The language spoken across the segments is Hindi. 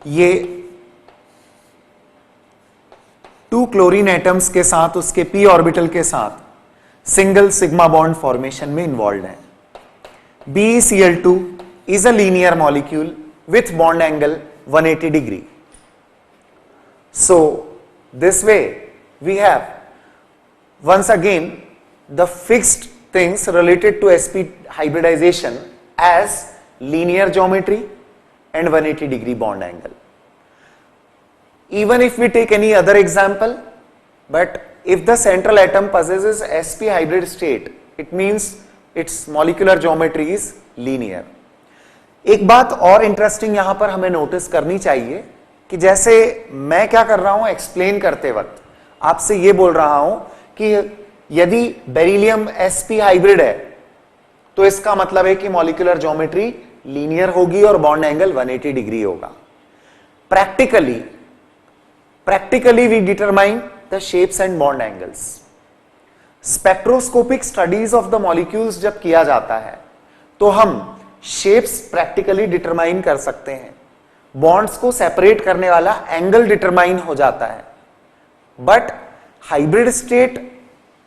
ये 2 क्लोरीन एटम्स के साथ उसके p ऑर्बिटल के साथ सिंगल सिग्मा बॉन्ड फॉर्मेशन में इन्वॉल्व है। BeCl2 is a linear molecule with bond angle 180 degree. So this way we have once again the fixed things related to sp hybridization as linear geometry and 180 degree bond angle. Even if we take any other example, but if the central atom possesses sp hybrid state, it means its molecular geometry is linear. एक बात और इंटरेस्टिंग यहां पर हमें नोटिस करनी चाहिए कि जैसे मैं क्या कर रहा हूं एक्सप्लेन करते वक्त आपसे ये बोल रहा हूं कि यदि बेरिलियम sp हाइब्रिड है तो इसका मतलब है कि मॉलिक्यूलर ज्योमेट्री लीनियर होगी और बॉन्ड एंगल 180 डिग्री होगा। practically we determine the shapes and bond angles. Spectroscopic studies of the molecules जब किया जाता है तो हम शेप्स प्रैक्टिकली डिटरमाइन कर सकते हैं, बॉन्ड्स को सेपरेट करने वाला एंगल डिटरमाइन हो जाता है। बट हाइब्रिड स्टेट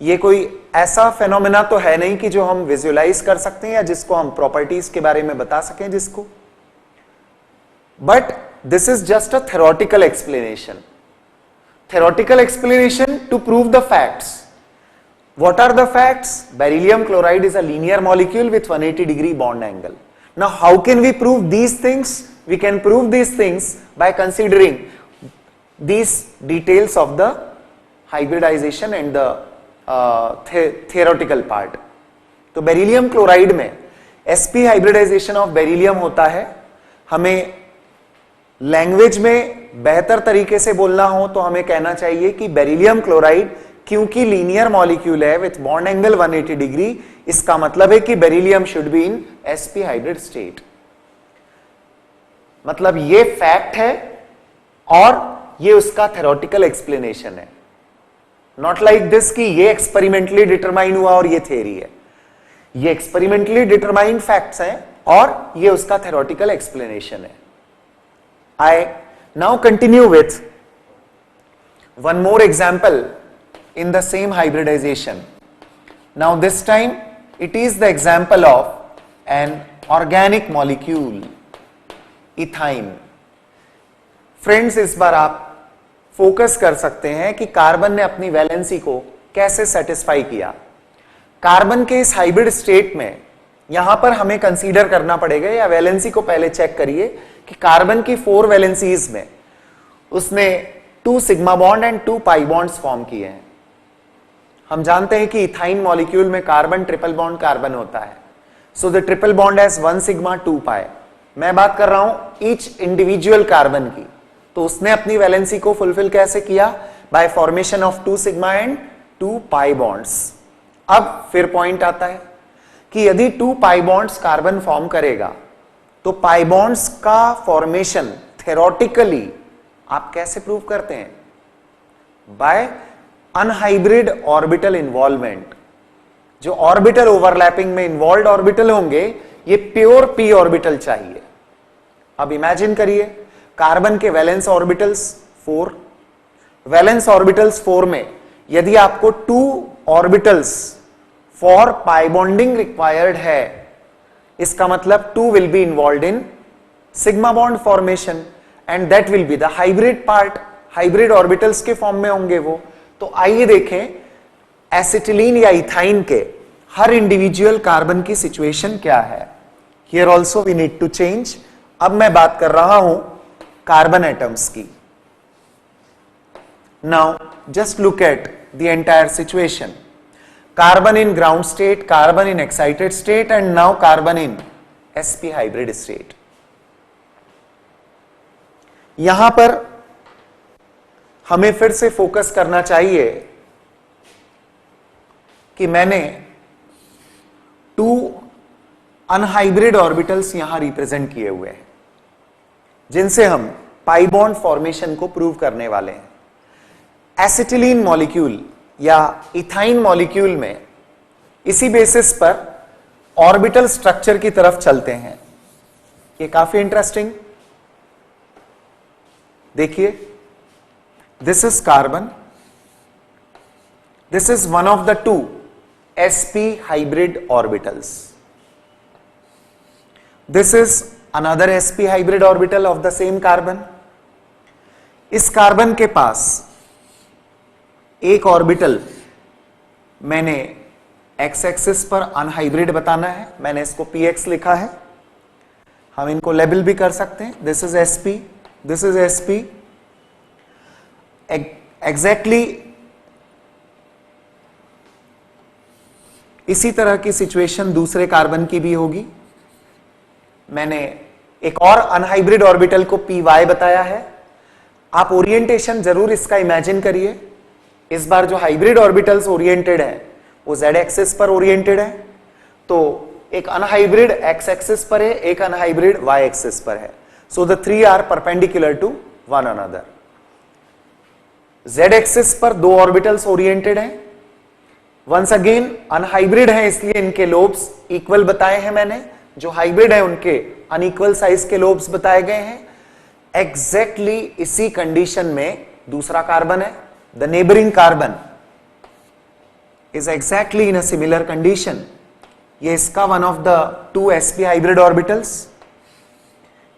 ये कोई ऐसा फेनोमेना तो है नहीं कि जो हम विजुअलाइज कर सकते हैं या जिसको हम प्रॉपर्टीज के बारे में बता सकें जिसको, but this is just a theoretical explanation to prove the facts. What are the facts? Beryllium chloride is a linear molecule with 180 degree bond angle. Now how can we prove these things? We can prove these things by considering these details of the hybridization and the theoretical part. तो बेरिलियम क्लोराइड में sp हाइब्रिडाइजेशन ऑफ बेरिलियम होता है। हमें लैंग्वेज में बेहतर तरीके से बोलना हो तो हमें कहना चाहिए कि बेरिलियम क्लोराइड क्योंकि लीनियर मॉलिक्यूल है विथ बॉन्ड एंगल 180 डिग्री, इसका मतलब है कि beryllium should be in sp hybrid state. मतलब ये फैक्ट है और ये उसका थ्योरेटिकल एक्सप्लेनेशन है। नॉट लाइक दिस कि ये एक्सपेरिमेंटली डिटरमाइन हुआ और ये थ्योरी है। ये एक्सपेरिमेंटली डिटरमाइंड फैक्ट्स हैं और ये उसका थ्योरेटिकल एक्सप्लेनेशन है। I now continue with one more example in the same hybridization. Now this time it is the example of an organic molecule, ethyne. Friends इस बार आप फोकस कर सकते हैं कि कार्बन ने अपनी वैलेंसी को कैसे सेटिस्फाई किया। कार्बन के इस हाइब्रिड स्टेट में यहां पर हमें कंसीडर करना पड़ेगा, या वैलेंसी को पहले चेक करिए कि कार्बन की 4 वैलेंसीज में उसने 2 sigma bond and 2 pi bonds form किए हैं। हम जानते हैं कि इथाइन मॉलिक्यूल में कार्बन ट्रिपल बॉन्ड कार्बन होता है, so the triple bond has 1 sigma 2 पाई। मैं बात कर रहा हूं ईच इंडिविजुअल कार्बन की, तो उसने अपनी वैलेंसी को फुलफिल कैसे किया? Bye formation of 2 sigma and 2 pi bonds. अब फिर पॉइंट आता है कि यदि 2 पाई बॉन्ड्स कार्बन फॉर्म करेगा तो पाई बॉन्ड्स का फॉर्मेशन थ्योरेटिकली आप कैसे प्रूव करते हैं? By unhybrid orbital involvement. जो ऑर्बिटल ओवरलैपिंग में इन्वॉल्व ऑर्बिटल होंगे ये प्योर p ऑर्बिटल चाहिए। अब इमेजिन करिए कार्बन के वैलेंस ऑर्बिटल्स 4, वैलेंस ऑर्बिटल्स 4 में यदि आपको 2 orbitals for pi bonding required है, इसका मतलब 2 will be involve in sigma bond formation and that will be the hybrid part. Hybrid orbitals के फॉर्म में होंगे वो। तो आइए देखें एसिटिलीन या इथाइन के हर इंडिविजुअल कार्बन की सिचुएशन क्या है। Here also we need to change. अब मैं बात कर रहा हूं कार्बन एटम्स की। Now just look at the entire situation. Carbon in ground state, carbon in excited state and now carbon in sp hybrid state. यहां पर हमें फिर से फोकस करना चाहिए कि मैंने 2 अनहाइब्रिड ऑर्बिटल्स यहां रिप्रेजेंट किए हुए हैं जिनसे हम पाई बॉन्ड फॉर्मेशन को प्रूव करने वाले हैं। एसिटिलीन मॉलिक्यूल या इथाइन मॉलिक्यूल में इसी बेसिस पर ऑर्बिटल स्ट्रक्चर की तरफ चलते हैं। ये काफी इंटरेस्टिंग। देखिए, this is carbon, this is one of the two sp hybrid orbitals. This is another sp hybrid orbital of the same carbon. इस कार्बन के पास एक ऑर्बिटल मैंने x एक्सिस पर अनहाइब्रिड बताना है, मैंने इसको px लिखा है, हम इनको लेबल भी कर सकते हैं, this is sp, this is sp. Exactly इसी तरह की सिचुएशन दूसरे कार्बन की भी होगी. मैंने एक और अनहाइब्रिड ऑर्बिटल को py बताया है. आप ओरिएंटेशन जरूर इसका इमेजिन करिए. इस बार जो हाइब्रिड ऑर्बिटल्स ओरिएंटेड है वो z एक्सिस पर ओरिएंटेड है, तो एक अनहाइब्रिड x एक्सिस पर है, एक अनहाइब्रिड y एक्सिस पर है. So the three are perpendicular to one another. z axis पर दो ऑर्बिटल्स ओरिएंटेड हैं. वंस अगेन अनहाइब्रिड है इसलिए इनके लोब्स इक्वल बताए हैं मैंने, जो हाइब्रिड है उनके अनइक्वल साइज के लोब्स बताए गए हैं. एग्जैक्टली इसी कंडीशन में दूसरा कार्बन है, the neighbouring carbon is exactly in a similar condition. ये इसका one of the two sp hybrid orbitals,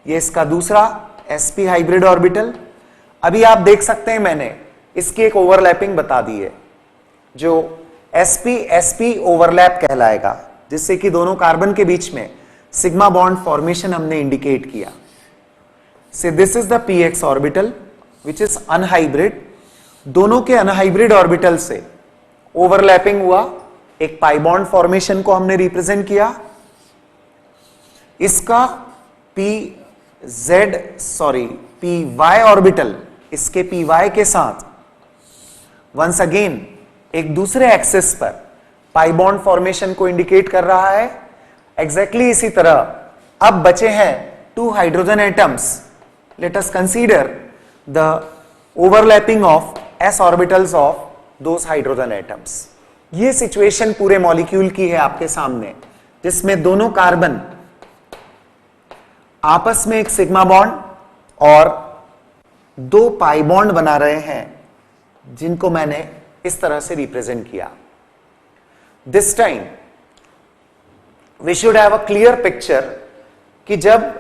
ये इसका दूसरा sp हाइब्रिड ऑर्बिटल. अभी आप देख सकते हैं मैंने इसकी एक ओवरलैपिंग बता दी है, जो sp ओवरलैप कहलाएगा, जिससे कि दोनों कार्बन के बीच में सिग्मा बॉन्ड फॉर्मेशन हमने इंडिकेट किया. से this is the px orbital which is unhybrid. दोनों के अनहाइब्रिड ऑर्बिटल से ओवरलैपिंग हुआ, एक पाई बॉन्ड फॉर्मेशन को हमने रिप्रेजेंट किया. इसका py ऑर्बिटल इसके py के साथ वंस अगेन एक दूसरे एक्सिस पर पाई बॉन्ड फॉर्मेशन को इंडिकेट कर रहा है. एग्जैक्टली इसी तरह अब बचे हैं two hydrogen atoms. Let us consider the overlapping of s orbitals of those hydrogen atoms. ये सिचुएशन पूरे मॉलिक्यूल की है आपके सामने, जिसमें दोनों कार्बन आपस में एक सिग्मा बॉन्ड और दो पाई बॉन्ड बना रहे हैं, जिनको मैंने इस तरह से रिप्रेजेंट किया. This time we should have a clear picture कि जब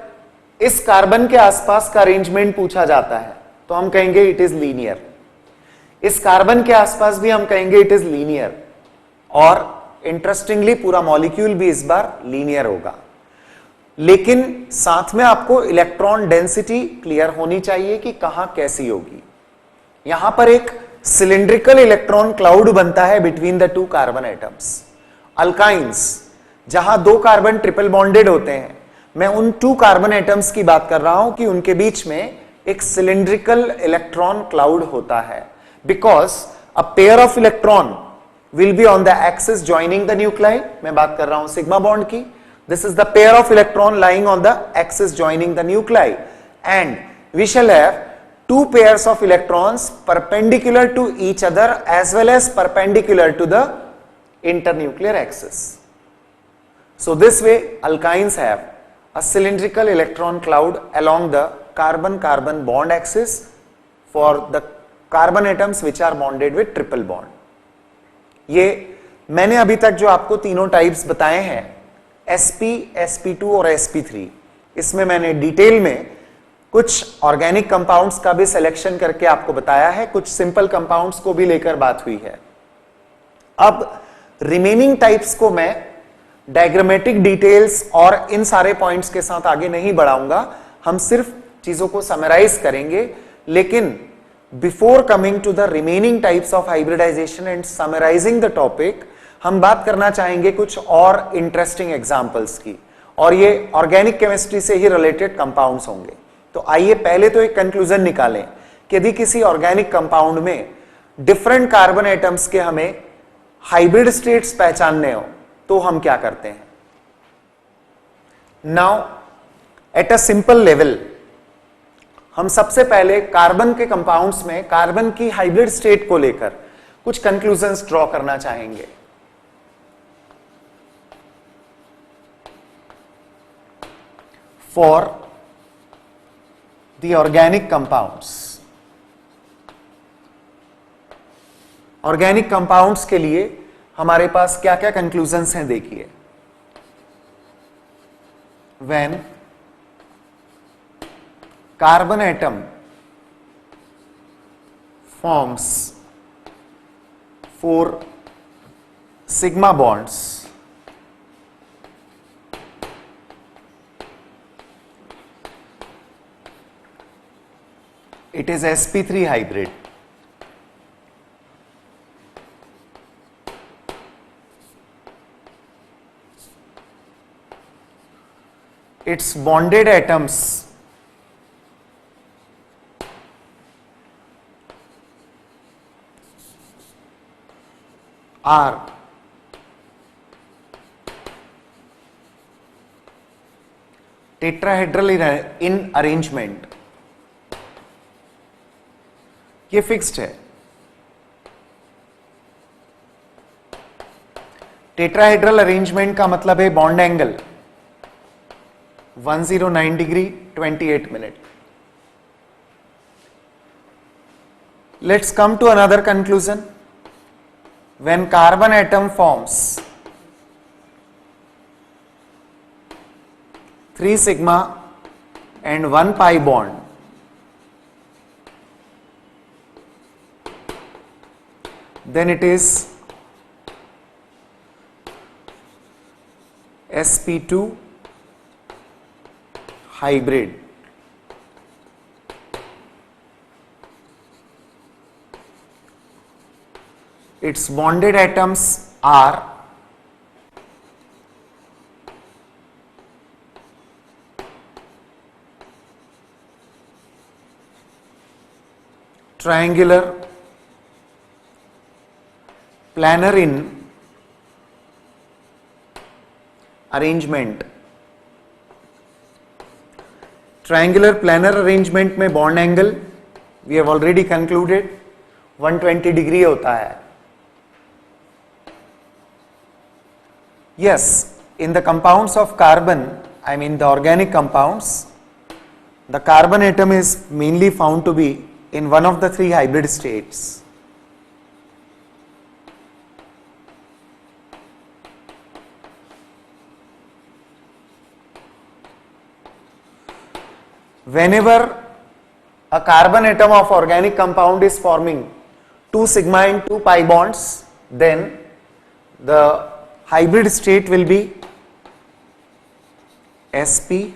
इस कार्बन के आसपास का अरेंजमेंट पूछा जाता है तो हम कहेंगे इट इज लीनियर. इस कार्बन के आसपास भी हम कहेंगे इट इज लीनियर. और इंटरेस्टिंगली पूरा मॉलिक्यूल भी इस बार लीनियर होगा. लेकिन साथ में आपको इलेक्ट्रॉन डेंसिटी क्लियर होनी चाहिए कि कहां कैसी होगी. यहां पर एक सिलिंड्रिकल इलेक्ट्रॉन क्लाउड बनता है between the to carbon atoms. Alkynes जहां दो कार्बन ट्रिपल बॉन्डेड होते हैं, मैं उन टू कार्बन एटम्स की बात कर रहा हूं कि उनके बीच में एक सिलिंड्रिकल इलेक्ट्रॉन क्लाउड होता है, because a pair of electron will be on the axis joining the nuclei. मैं बात कर रहा हूं सिग्मा बॉन्ड की. This is the pair of electron lying on the axis joining the nuclei, and we shall have two pairs of electrons perpendicular to each other as well as perpendicular to the internuclear axis. So this way alkynes have a cylindrical electron cloud along the carbon-carbon bond axis for the carbon atoms which are bonded with triple bond. ये मैंने अभी तक जो आपको तीनों टाइप्स बताए हैं, sp, sp2 और sp3, इसमें मैंने डिटेल में कुछ ऑर्गेनिक कंपाउंड्स का भी सिलेक्शन करके आपको बताया है, कुछ सिंपल कंपाउंड्स को भी लेकर बात हुई है. अब रिमेनिंग टाइप्स को मैं डायग्रामेटिक डिटेल्स और इन सारे पॉइंट्स के साथ आगे नहीं बढ़ाऊंगा, हम सिर्फ चीजों को समराइज करेंगे. लेकिन before coming to the remaining types of hybridisation and summarising the topic, हम बात करना चाहेंगे कुछ और इंटरेस्टिंग एग्जांपल्स की, और ये ऑर्गेनिक केमिस्ट्री से ही रिलेटेड कंपाउंड्स होंगे. तो आइए पहले तो एक कंक्लूजन निकालें कि यदि किसी ऑर्गेनिक कंपाउंड में डिफरेंट कार्बन एटम्स के हमें हाइब्रिड स्टेट्स पहचानने हो तो हम क्या करते हैं. Now at a simple level हम सबसे पहले कार्बन के कंपाउंड्स में कार्बन की हाइब्रिड स्टेट को लेकर कुछ कंक्लूजन्स ड्रॉ करना चाहेंगे. For the organic compounds. Organic compounds के लिए हमारे पास क्या क्या कंक्लूजन्स हैं देखिए. When carbon atom forms 4 sigma bonds, it is sp3 hybrid. Its bonded atoms are tetrahedral in arrangement. ये फिक्स्ड है. टेट्राहेड्रल अरेंजमेंट का मतलब है bond angle 109 degree 28 minute. Let's come to another conclusion. When carbon atom forms 3 sigma and 1 pi bond, then it is sp2 hybrid. Its bonded atoms are triangular, planar in arrangement. Triangular planar arrangement में bond angle we have already concluded 120 degree होता है. Yes, in the compounds of carbon, I mean the organic compounds, the carbon atom is mainly found to be in one of the 3 hybrid states. Whenever a carbon atom of organic compound is forming 2 sigma and 2 pi bonds, then the hybrid state will be sp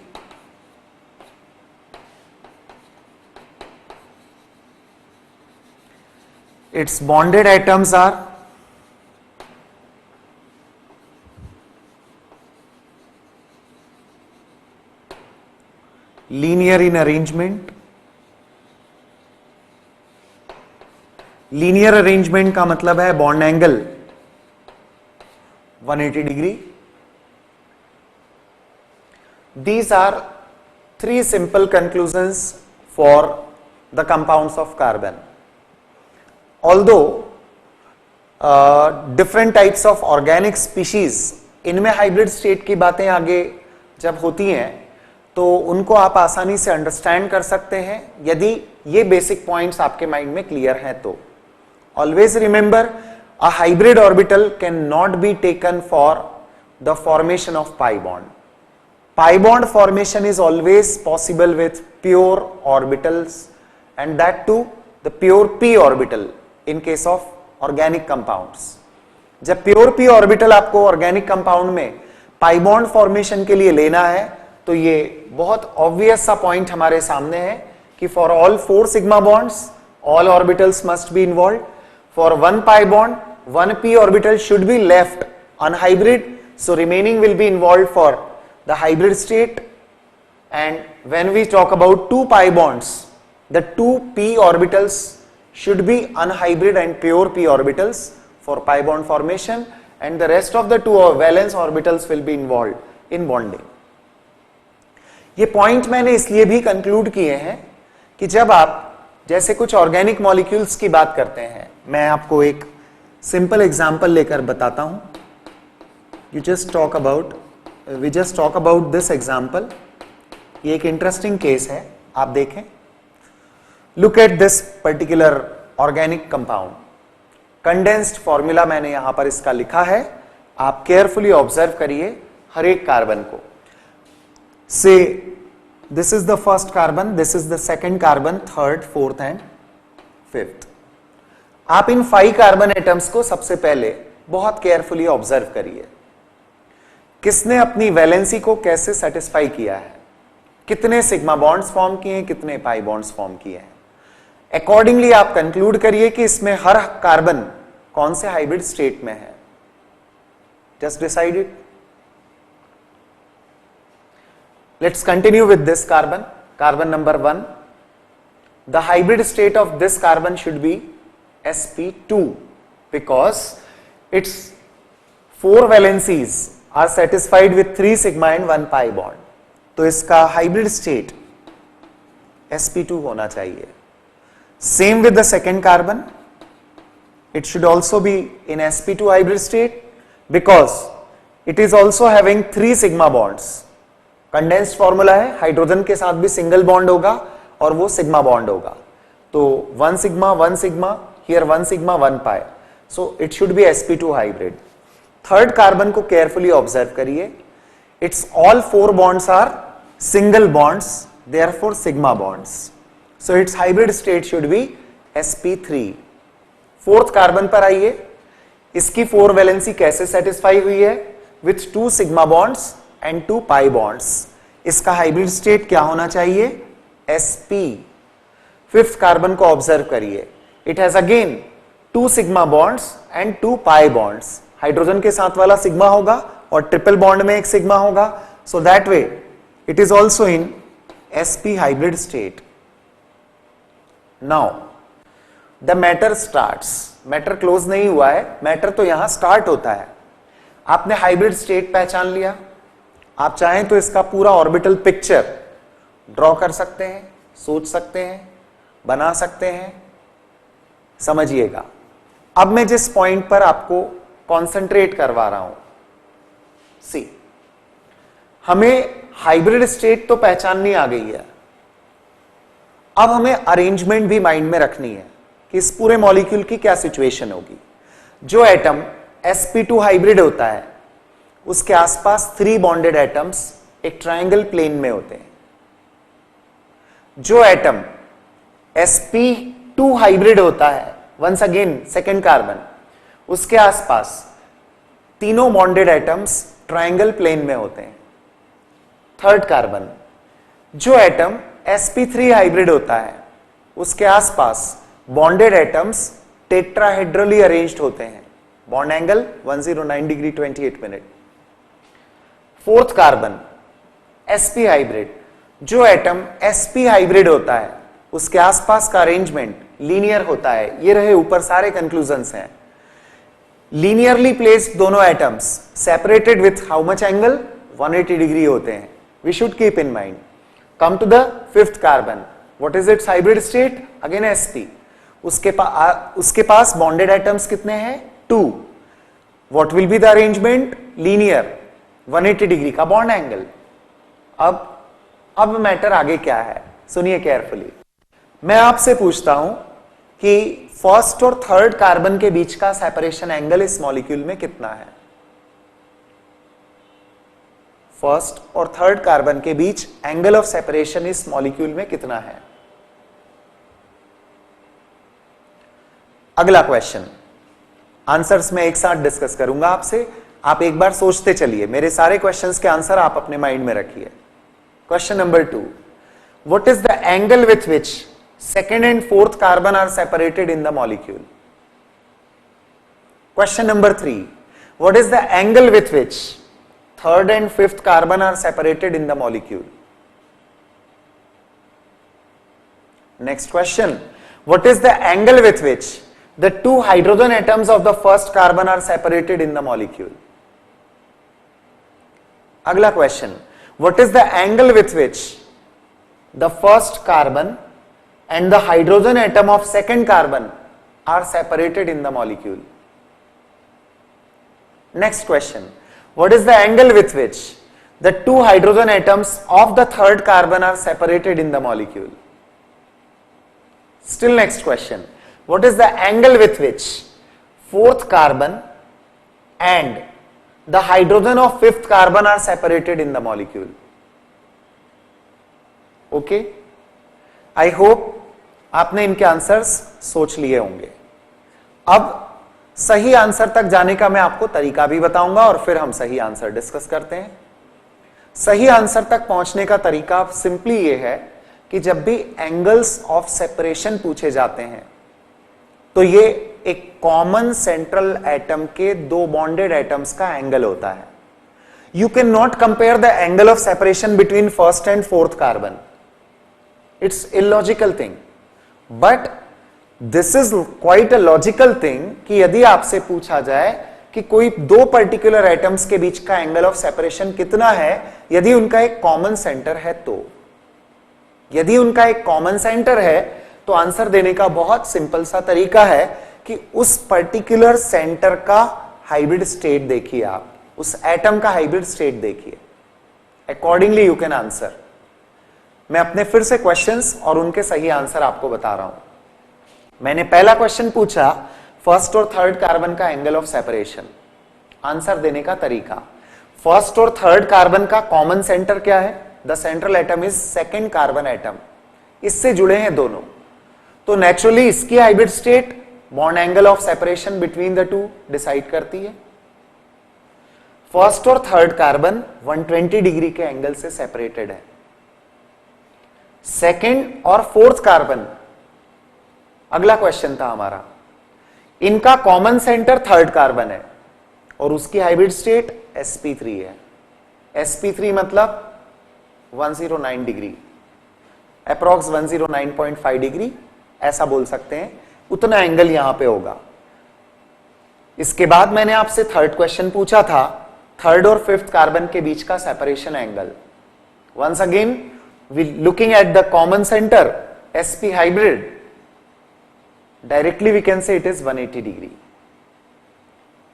its bonded atoms are linear in arrangement. Linear arrangement का मतलब है bond angle 180 degree. These are 3 simple conclusions for the compounds of carbon. Although different types of organic species, इनमें हाइब्रिड स्टेट की बातें आगे जब होती हैं तो उनको आप आसानी से अंडरस्टैंड कर सकते हैं यदि ये बेसिक पॉइंट्स आपके माइंड में क्लियर हैं तो. Always remember, a hybrid orbital cannot be taken for the formation of pi bond. Pi bond formation is always possible with pure orbitals, and that too the pure p orbital in case of organic compounds. जब pure p orbital आपको organic compound में pi bond formation के लिए लेना है तो ये बहुत obvious सा point हमारे सामने है कि for all 4 sigma bonds all orbitals must be involved. For 1 pi bond, 1 p orbital should be left unhybrid, so remaining will be involved for the hybrid state. And when we talk about 2 pi bonds, the 2 p orbitals should be unhybrid and pure p orbitals for pi bond formation, and the rest of the 2 valence orbitals will be involved in bonding. ये पॉइंट मैंने इसलिए भी कंक्लूड किए हैं कि जब आप जैसे कुछ ऑर्गेनिक मॉलिक्यूल्स की बात करते हैं, मैं आपको एक सिंपल एग्जांपल लेकर बताता हूं. We just talk about this example. ये एक इंटरेस्टिंग केस है आप देखें, look at this particular organic compound. Condensed formula मैंने यहां पर इसका लिखा है, आप केयरफुली ऑब्जर्व करिए हर एक कार्बन को। से this is the first carbon, this is the second carbon, third, fourth and fifth. आप इन 5 कार्बन एटम्स को सबसे पहले बहुत केयरफुली ऑब्जर्व करिए, किसने अपनी वैलेंसी को कैसे सेटिस्फाई किया है, कितने सिग्मा बॉन्ड्स फॉर्म किए हैं, कितने पाई बॉन्ड्स फॉर्म किए हैं। अकॉर्डिंगली आप कंक्लूड करिए कि इसमें हर कार्बन कौन से हाइब्रिड स्टेट में है। Just decide it. Let's continue with this carbon, carbon number 1। The hybrid state of this carbon should be sp2 because its 4 valencies are satisfied with 3 sigma and 1 pi bond. तो इसका हाइब्रिड स्टेट sp2 होना चाहिए। Same with the second carbon, it should also be in sp2 hybrid state because it is also having 3 sigma bonds. Condensed formula है, हाइड्रोजन के साथ भी सिंगल बॉन्ड होगा और वो सिग्मा बॉन्ड होगा। तो 1 sigma, here 1 sigma 1 pi, so it should be sp2 hybrid. Third carbon को केयरफुली ऑब्जर्व करिए, its all 4 bonds are single bonds, therefore sigma bonds. So its hybrid state should be sp3. Fourth carbon पर आइए, इसकी 4 वैलेंसी कैसे सेटिस्फाई हुई है, with 2 sigma bonds and 2 pi bonds. इसका हाइब्रिड स्टेट क्या होना चाहिए, sp। फिफ्थ कार्बन को ऑब्जर्व करिए, it has again 2 sigma bonds and 2 pi bonds. Hydrogen के साथ वाला सिग्मा होगा और ट्रिपल बॉन्ड में एक सिग्मा होगा, so that way it is also in sp hybrid state. Now the matter starts. Matter close नहीं हुआ है, मैटर तो यहां स्टार्ट होता है। आपने हाइब्रिड स्टेट पहचान लिया, आप चाहें तो इसका पूरा ऑर्बिटल पिक्चर ड्रॉ कर सकते हैं, सोच सकते हैं, बना सकते हैं। समझिएगा, अब मैं जिस पॉइंट पर आपको कॉन्सेंट्रेट करवा रहा हूं, सी, हमें हाइब्रिड स्टेट तो पहचाननी आ गई है, अब हमें अरेंजमेंट भी माइंड में रखनी है कि इस पूरे मॉलिक्यूल की क्या सिचुएशन होगी। जो एटम sp2 हाइब्रिड होता है उसके आसपास 3 बॉन्डेड एटम्स एक ट्रायंगल प्लेन में होते हैं। जो एटम sp2 हाइब्रिड होता है, वंस अगेन सेकेंड कार्बन, उसके आसपास तीनों बॉन्डेड एटम्स ट्रायंगल प्लेन में होते हैं। थर्ड कार्बन, जो एटम sp3 हाइब्रिड होता है उसके आसपास बॉन्डेड एटम्स टेट्राहेड्रली अरेंज्ड होते हैं। Bond angle 109 degree 28 minute. Fourth carbon sp hybrid, जो एटम sp हाइब्रिड होता है उसके आसपास का अरेंजमेंट लीनियर होता है। ये रहे ऊपर सारे कंक्लूजन्स हैं। लीनियरली प्लेस्ड दोनों atoms separated with how much angle, 180 degree होते हैं। We should keep in mind. Come to the fifth carbon, what is its hybrid state, again sp। उसके पास बॉन्डेड एटम्स कितने हैं, 2। What will be the arrangement, linear, 180 degree का बॉन्ड एंगल। अब मैटर आगे क्या है, सुनिए केयरफुली। मैं आपसे पूछता हूं कि फर्स्ट और थर्ड कार्बन के बीच का सेपरेशन एंगल इस मॉलिक्यूल में कितना है। फर्स्ट और थर्ड कार्बन के बीच एंगल ऑफ सेपरेशन इस मॉलिक्यूल में कितना है। अगला क्वेश्चन, आंसर्स मैं एक साथ डिस्कस करूंगा आपसे, आप एक बार सोचते चलिए, मेरे सारे क्वेश्चंस के आंसर आप अपने माइंड में रखिए। Question number 2, what is the angle with which second and fourth carbon are separated in the molecule. Question number 3, what is the angle with which third and fifth carbon are separated in the molecule. Next question, what is the angle with which the 2 hydrogen atoms of the first carbon are separated in the molecule? Agla question, what is the angle with which the first carbon and the hydrogen atom of second carbon are separated in the molecule? Next question, what is the angle with which the two hydrogen atoms of the third carbon are separated in the molecule. Still next question. What is the angle with which fourth carbon and the hydrogen of fifth carbon are separated in the molecule? Okay? I hope आपने इनके आंसर्स सोच लिए होंगे. अब सही आंसर तक जाने का मैं आपको तरीका भी बताऊंगा और फिर हम सही आंसर डिस्कस करते हैं. सही आंसर तक पहुंचने का तरीका सिंपली ये है कि जब भी एंगल्स ऑफ सेपरेशन पूछे जाते हैं तो ये एक कॉमन सेंट्रल एटम के दो बॉन्डेड एटम्स का एंगल होता है. You can not compare the angle of separation between first and fourth carbon. It's illogical thing. But this is quite a logical thing कि यदि आपसे पूछा जाए कि कोई दो पर्टिकुलर एटम्स के बीच का एंगल ऑफ सेपरेशन कितना है यदि उनका एक कॉमन सेंटर है तो. यदि उनका एक कॉमन सेंटर है तो आंसर देने का बहुत सिंपल सा तरीका है कि उस पर्टिकुलर सेंटर का हाइब्रिड स्टेट देखिए, आप उस एटम का हाइब्रिड स्टेट देखिए. Accordingly you can answer. मैं अपने फिर से क्वेश्चंस और उनके सही आंसर आपको बता रहा हूं. मैंने पहला क्वेश्चन पूछा फर्स्ट और थर्ड कार्बन का एंगल ऑफ सेपरेशन. आंसर देने का तरीका, फर्स्ट और थर्ड कार्बन का कॉमन सेंटर क्या है? The central atom is second carbon atom. इससे जुड़े हैं दोनों, तो नेचुरली इसकी hybrid state bond angle of separation between the to decide करती है. फर्स्ट और थर्ड कार्बन 120 डिग्री के एंगल से सेपरेटेड है. सेकेंड और फोर्थ कार्बन, अगला क्वेश्चन था हमारा, इनका कॉमन सेंटर थर्ड कार्बन है और उसकी हाइब्रिड स्टेट sp3 है. sp3 मतलब 109 डिग्री, अप्रॉक्स 109.5 डिग्री ऐसा बोल सकते हैं. उतना एंगल यहां पे होगा. इसके बाद मैंने आपसे थर्ड क्वेश्चन पूछा था थर्ड और फिफ्थ कार्बन के बीच का separation angle. Once again we looking at the common centre sp hybrid, directly we can say it is 180 degree.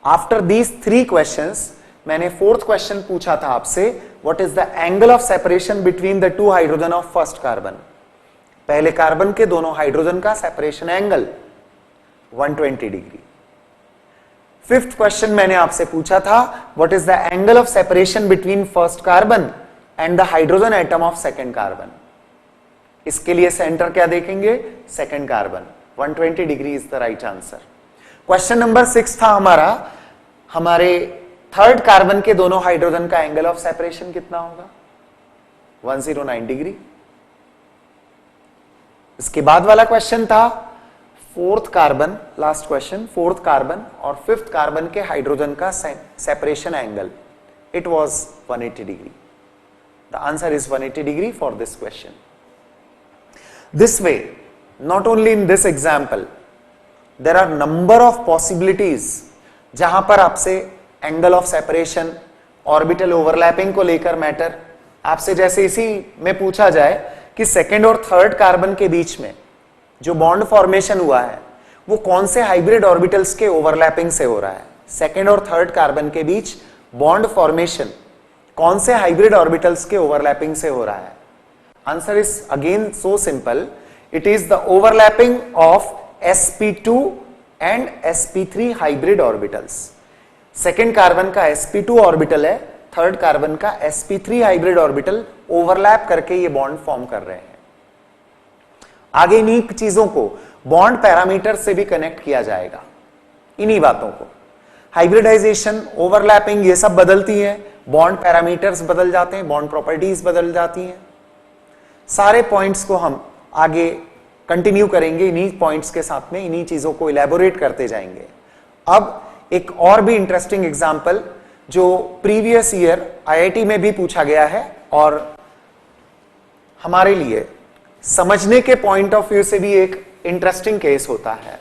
After these three questions मैंने फोर्थ क्वेश्चन पूछा था आपसे, what is the angle of separation between the two hydrogen of first carbon. पहले कार्बन के दोनों हाइड्रोजन का separation angle 120 degree. Fifth question मैंने आपसे पूछा था what is the angle of separation between first carbon and the hydrogen atom of second carbon. इसके लिए सेंटर क्या देखेंगे? Second carbon. 120 degree is the right answer. Question number 6 था हमारा, हमारे थर्ड कार्बन के दोनों हाइड्रोजन का एंगल ऑफ सेपरेशन कितना होगा? 109 डिग्री. इसके बाद वाला क्वेश्चन था fourth carbon, last question, fourth carbon और फिफ्थ कार्बन के हाइड्रोजन का separation angle. It was 180 degree. The answer is 180 degree for this question. This way, not only in this example, there are number of possibilities जहां पर आपसे angle of separation, orbital overlapping को लेकर मैटर, आपसे जैसे इसी में पूछा जाए कि सेकेंड और थर्ड कार्बन के बीच में जो बॉन्ड फॉर्मेशन हुआ है वो कौन से हाइब्रिड ऑर्बिटल्स के ओवरलैपिंग से हो रहा है. सेकेंड और थर्ड कार्बन के बीच बॉन्ड फॉर्मेशन कौन से हाइब्रिड ऑर्बिटल्स के ओवरलैपिंग से हो रहा है? Answer is again so simple. It is the overlapping of sp2 and sp3 hybrid orbitals. Second carbon का sp2 ऑर्बिटल है, थर्ड कार्बन का sp3 हाइब्रिड ऑर्बिटल ओवरलैप करके ये बॉन्ड फॉर्म कर रहे हैं. आगे इन्हीं चीजों को बॉन्ड पैरामीटर से भी कनेक्ट किया जाएगा. इन्हीं बातों को हाइब्रिडाइजेशन, ओवरलैपिंग ये सब बदलती है, बॉन्ड पैरामीटर्स बदल जाते हैं, बॉन्ड प्रॉपर्टीज बदल जाती हैं. सारे पॉइंट्स को हम आगे कंटिन्यू करेंगे, इन्हीं पॉइंट्स के साथ में इन्हीं चीजों को इलेबोरेट करते जाएंगे. अब एक और भी इंटरेस्टिंग एग्जांपल जो प्रीवियस ईयर आईआईटी में भी पूछा गया है और हमारे लिए समझने के पॉइंट ऑफ व्यू से भी एक इंटरेस्टिंग केस होता है.